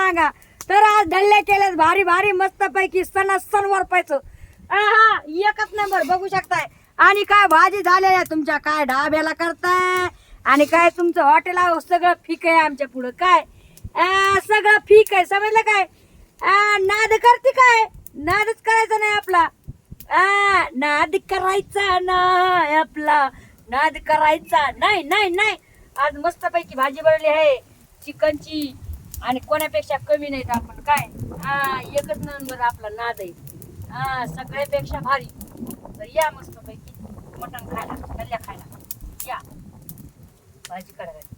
सांगा. तर आज डल्ले केलेत भारी भारी मस्त पैकी सण वरपायचं. हा एकच नंबर बघू शकताय. आणि काय भाजी झालेल्या तुमच्या काय ढाब्याला करताय आणि काय तुमचं हॉटेल सगळं फीक आहे आमच्या पुढं. काय सगळं फीक आहे समजलं काय. नाद करते काय नादच करायचा नाही आपला. नाद करायचा नाही आपला नाद करायचा नाही नाही नाही. आज मस्त पैकी भाजी बनवली आहे चिकनची आणि कोणापेक्षा कमी नाहीत आपण. काय एकच नंबर आपला नाद आहे. सगळ्यापेक्षा भारी. तर या मस्त पैकी मटण खायला कल्ल्या खायला या भाजी करायला.